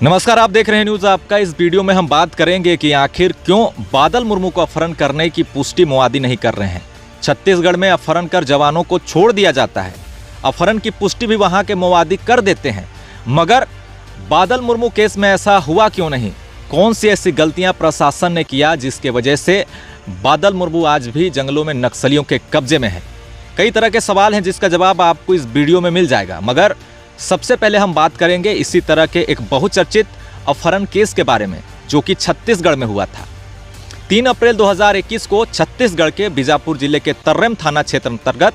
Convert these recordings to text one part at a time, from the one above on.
नमस्कार, आप देख रहे हैं न्यूज़ आपका। इस वीडियो में हम बात करेंगे कि आखिर क्यों बादल मुर्मू को अपहरण करने की पुष्टि मोआदी नहीं कर रहे हैं। छत्तीसगढ़ में अपहरण कर जवानों को छोड़ दिया जाता है, अपहरण की पुष्टि भी वहां के मोआदी कर देते हैं, मगर बादल मुर्मू केस में ऐसा हुआ क्यों नहीं? कौन सी ऐसी गलतियां प्रशासन ने किया जिसके वजह से बादल मुर्मू आज भी जंगलों में नक्सलियों के कब्जे में है? कई तरह के सवाल हैं जिसका जवाब आपको इस वीडियो में मिल जाएगा, मगर सबसे पहले हम बात करेंगे इसी तरह के एक बहुचर्चित अपहरण केस के बारे में जो कि छत्तीसगढ़ में हुआ था। 3 अप्रैल 2021 को छत्तीसगढ़ के बीजापुर जिले के तर्रेम थाना क्षेत्र अंतर्गत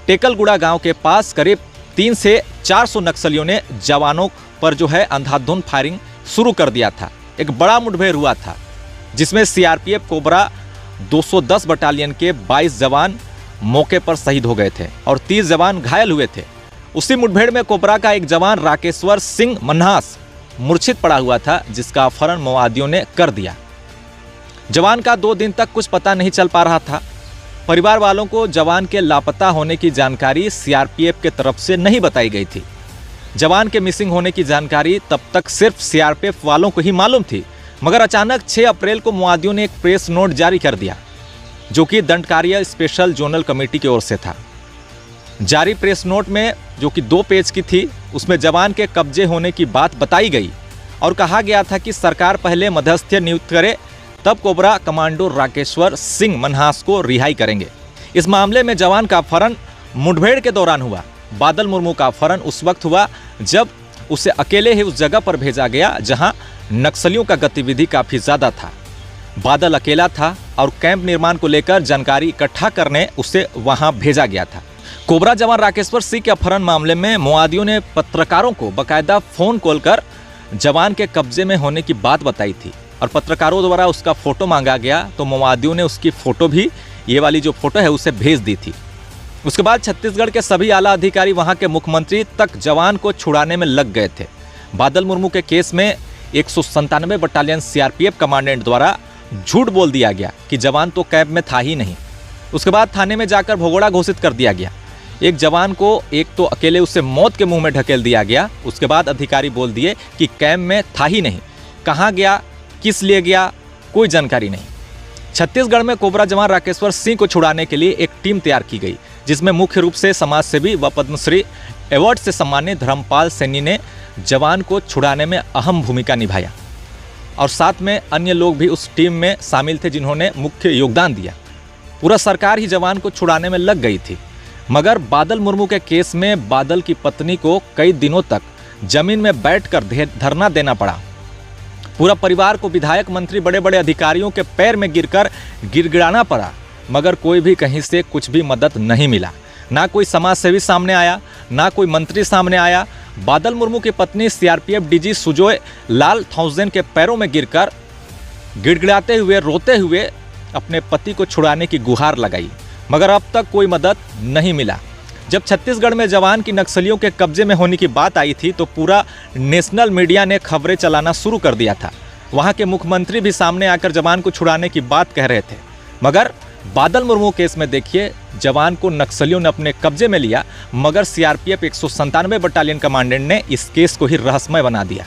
टेकलगुड़ा गांव के पास करीब 300 से 400 नक्सलियों ने जवानों पर अंधाधुंध फायरिंग शुरू कर दिया था। एक बड़ा मुठभेड़ हुआ था जिसमें सीआरपीएफ कोबरा 210 बटालियन के 22 जवान मौके पर शहीद हो गए थे और 30 जवान घायल हुए थे। उसी मुठभेड़ में कोबरा का एक जवान राकेश्वर सिंह मन्हास मूर्छित पड़ा हुआ था, जिसका अपहरण माओवादियों ने कर दिया। जवान का 2 दिन तक कुछ पता नहीं चल पा रहा था। परिवार वालों को जवान के लापता होने की जानकारी सीआरपीएफ के तरफ से नहीं बताई गई थी। जवान के मिसिंग होने की जानकारी तब तक सिर्फ सीआरपीएफ वालों को ही मालूम थी, मगर अचानक 6 अप्रैल को माओवादियों ने एक प्रेस नोट जारी कर दिया जो कि दंडकार्य स्पेशल जोनल कमेटी की ओर से था। जारी प्रेस नोट में जो कि 2 पेज की थी, उसमें जवान के कब्जे होने की बात बताई गई और कहा गया था कि सरकार पहले मध्यस्थीय नियुक्त करे, तब कोबरा कमांडो राकेश्वर सिंह मन्हास को रिहाई करेंगे। इस मामले में जवान का अपहरण मुठभेड़ के दौरान हुआ। बादल मुर्मू का अपहरण उस वक्त हुआ जब उसे अकेले ही उस जगह पर भेजा गया जहां नक्सलियों का गतिविधि काफी ज्यादा था। बादल अकेला था और कैंप निर्माण को लेकर जानकारी इकट्ठा करने उसे वहां भेजा गया था। कोबरा जवान राकेश्वर सिंह के अपहरण मामले में माओवादियों ने पत्रकारों को बकायदा फोन कॉल कर जवान के कब्जे में होने की बात बताई थी और पत्रकारों द्वारा उसका फोटो मांगा गया तो माओवादियों ने उसकी फोटो भी, ये वाली जो फोटो है, उसे भेज दी थी। उसके बाद छत्तीसगढ़ के सभी आला अधिकारी, वहां के मुख्यमंत्री तक जवान को छुड़ाने में लग गए थे। बादल मुर्मू के केस में 197 बटालियन सीआरपीएफ कमांडेंट द्वारा झूठ बोल दिया गया कि जवान तो कैंप में था ही नहीं। उसके बाद थाने में जाकर भगोड़ा घोषित कर दिया गया। एक जवान को एक तो अकेले उसे मौत के मुंह में ढकेल दिया गया। उसके बाद अधिकारी बोल दिए कि कैंप में था ही नहीं, कहाँ गया, किस लिए गया, कोई जानकारी नहीं। छत्तीसगढ़ में कोबरा जवान राकेश्वर सिंह को छुड़ाने के लिए एक टीम तैयार की गई, जिसमें मुख्य रूप से समाजसेवी व पद्मश्री अवार्ड से सम्मानित धर्मपाल सैनी ने जवान को छुड़ाने में अहम भूमिका निभाया और साथ में अन्य लोग भी उस टीम में शामिल थे जिन्होंने मुख्य योगदान दिया। पूरा सरकार ही जवान को छुड़ाने में लग गई थी, मगर बादल मुर्मू के केस में बादल की पत्नी को कई दिनों तक जमीन में बैठकर धरना देना पड़ा। पूरा परिवार को विधायक, मंत्री, बड़े बड़े अधिकारियों के पैर में गिरकर गिड़गिड़ाना पड़ा, मगर कोई भी कहीं से कुछ भी मदद नहीं मिला। ना कोई समाजसेवी सामने आया, ना कोई मंत्री सामने आया। बादल मुर्मू की पत्नी सीआरपीएफ डीजी सुजोय लाल थाउजेन के पैरों में गिरकर गिड़गिड़ाते हुए, रोते हुए अपने पति को छुड़ाने की गुहार लगाई, मगर अब तक कोई मदद नहीं मिला। जब छत्तीसगढ़ में जवान की नक्सलियों के कब्जे में होने की बात आई थी तो पूरा नेशनल मीडिया ने खबरें चलाना शुरू कर दिया था। वहां के मुख्यमंत्री भी सामने आकर जवान को छुड़ाने की बात कह रहे थे, मगर बादल मुर्मू केस में देखिए, जवान को नक्सलियों ने अपने कब्जे में लिया, मगर सीआरपीएफ 197 बटालियन कमांडेंट ने इस केस को ही रहस्यमय बना दिया।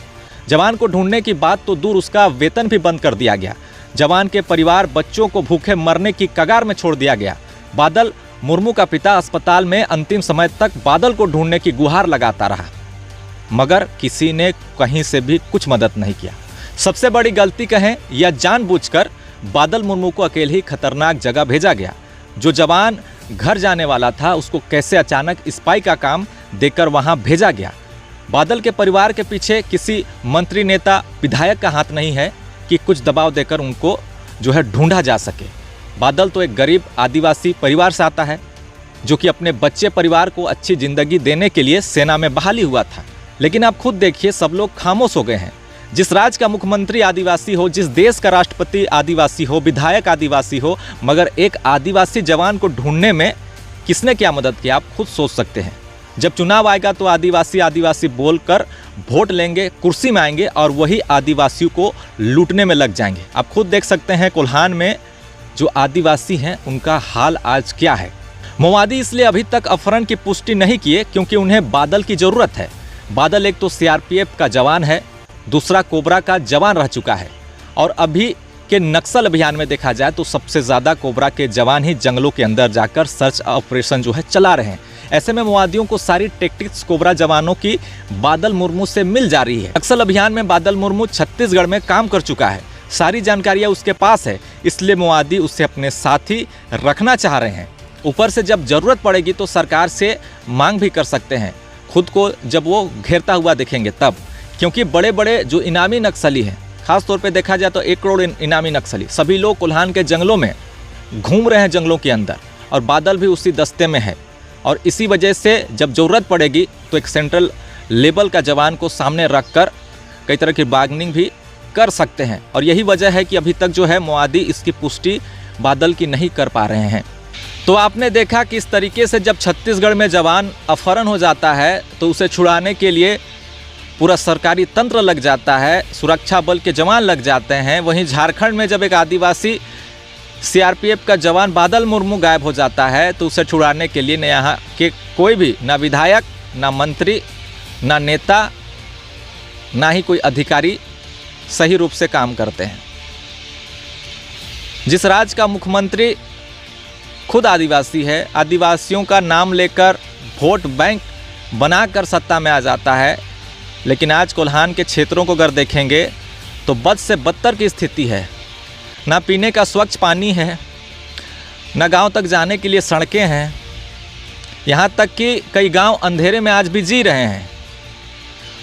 जवान को ढूंढने की बात तो दूर, उसका वेतन भी बंद कर दिया गया। जवान के परिवार, बच्चों को भूखे मरने की कगार में छोड़ दिया गया। बादल मुर्मू का पिता अस्पताल में अंतिम समय तक बादल को ढूंढने की गुहार लगाता रहा, मगर किसी ने कहीं से भी कुछ मदद नहीं किया। सबसे बड़ी गलती कहें या जानबूझकर बादल मुर्मू को अकेले ही खतरनाक जगह भेजा गया। जो जवान घर जाने वाला था उसको कैसे अचानक स्पाई का काम देकर वहां भेजा गया। बादल के परिवार के पीछे किसी मंत्री, नेता, विधायक का हाथ नहीं है कि कुछ दबाव देकर उनको ढूंढा जा सके। बादल तो एक गरीब आदिवासी परिवार से आता है जो कि अपने बच्चे परिवार को अच्छी जिंदगी देने के लिए सेना में बहाली हुआ था, लेकिन आप खुद देखिए, सब लोग खामोश हो गए हैं। जिस राज्य का मुख्यमंत्री आदिवासी हो, जिस देश का राष्ट्रपति आदिवासी हो, विधायक आदिवासी हो, मगर एक आदिवासी जवान को ढूंढने में किसने क्या मदद किया, आप खुद सोच सकते हैं। जब चुनाव आएगा तो आदिवासी आदिवासी बोलकर वोट लेंगे, कुर्सी में आएंगे और वही आदिवासियों को लूटने में लग जाएंगे। आप खुद देख सकते हैं कोल्हान में जो आदिवासी हैं उनका हाल आज क्या है। माओवादी इसलिए अभी तक अपहरण की पुष्टि नहीं किए क्योंकि उन्हें बादल की जरूरत है। बादल एक तो सीआरपीएफ का जवान है, दूसरा कोबरा का जवान रह चुका है। और अभी के नक्सल अभियान में देखा जाए तो सबसे ज़्यादा कोबरा के जवान ही जंगलों के अंदर जाकर सर्च ऑपरेशन जो है चला रहे हैं। ऐसे में माओवादियों को सारी टेक्टिक्स कोबरा जवानों की बादल मुर्मू से मिल जा रही है। नक्सल अभियान में बादल मुर्मू छत्तीसगढ़ में काम कर चुका है, सारी जानकारियाँ उसके पास है, इसलिए माओवादी उससे अपने साथ ही रखना चाह रहे हैं। ऊपर से जब ज़रूरत पड़ेगी तो सरकार से मांग भी कर सकते हैं, खुद को जब वो घेरता हुआ देखेंगे तब। क्योंकि बड़े बड़े जो इनामी नक्सली हैं, खास तौर पे देखा जाए तो 1 करोड़ इनामी नक्सली, सभी लोग कोल्हान के जंगलों में घूम रहे हैं, जंगलों के अंदर, और बादल भी उसी दस्ते में है। और इसी वजह से जब ज़रूरत पड़ेगी तो एक सेंट्रल लेवल का जवान को सामने रख कर कई तरह की बार्गेनिंग भी कर सकते हैं। और यही वजह है कि अभी तक जो है माओवादी इसकी पुष्टि बादल की नहीं कर पा रहे हैं। तो आपने देखा कि इस तरीके से जब छत्तीसगढ़ में जवान अपहरण हो जाता है तो उसे छुड़ाने के लिए पूरा सरकारी तंत्र लग जाता है, सुरक्षा बल के जवान लग जाते हैं। वहीं झारखंड में जब एक आदिवासी सीआरपीएफ का जवान बादल मुर्मू गायब हो जाता है तो उसे छुड़ाने के लिए न यहाँ के कोई भी, ना विधायक, ना मंत्री, ना नेता, ना ही कोई अधिकारी सही रूप से काम करते हैं। जिस राज्य का मुख्यमंत्री खुद आदिवासी है, आदिवासियों का नाम लेकर वोट बैंक बनाकर सत्ता में आ जाता है, लेकिन आज कोल्हान के क्षेत्रों को अगर देखेंगे तो बद से बदतर की स्थिति है। ना पीने का स्वच्छ पानी है, ना गांव तक जाने के लिए सड़कें हैं, यहाँ तक कि कई गांव अंधेरे में आज भी जी रहे हैं।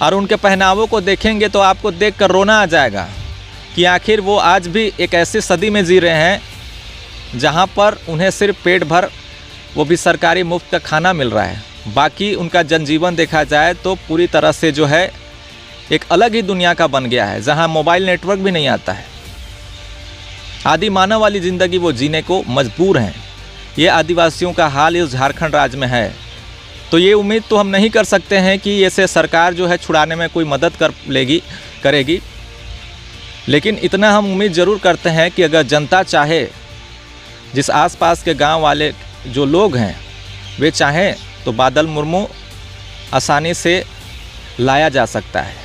और उनके पहनावों को देखेंगे तो आपको देखकर रोना आ जाएगा कि आखिर वो आज भी एक ऐसी सदी में जी रहे हैं जहाँ पर उन्हें सिर्फ पेट भर, वो भी सरकारी मुफ्त का खाना मिल रहा है। बाकी उनका जनजीवन देखा जाए तो पूरी तरह से जो है एक अलग ही दुनिया का बन गया है, जहाँ मोबाइल नेटवर्क भी नहीं आता है। आदि मानव वाली ज़िंदगी वो जीने को मजबूर हैं। ये आदिवासियों का हाल इस झारखंड राज्य में है। तो ये उम्मीद तो हम नहीं कर सकते हैं कि ऐसे सरकार जो है छुड़ाने में कोई मदद करेगी, लेकिन इतना हम उम्मीद ज़रूर करते हैं कि अगर जनता चाहे, जिस आसपास के गांव वाले जो लोग हैं वे चाहें तो बादल मुर्मू आसानी से लाया जा सकता है।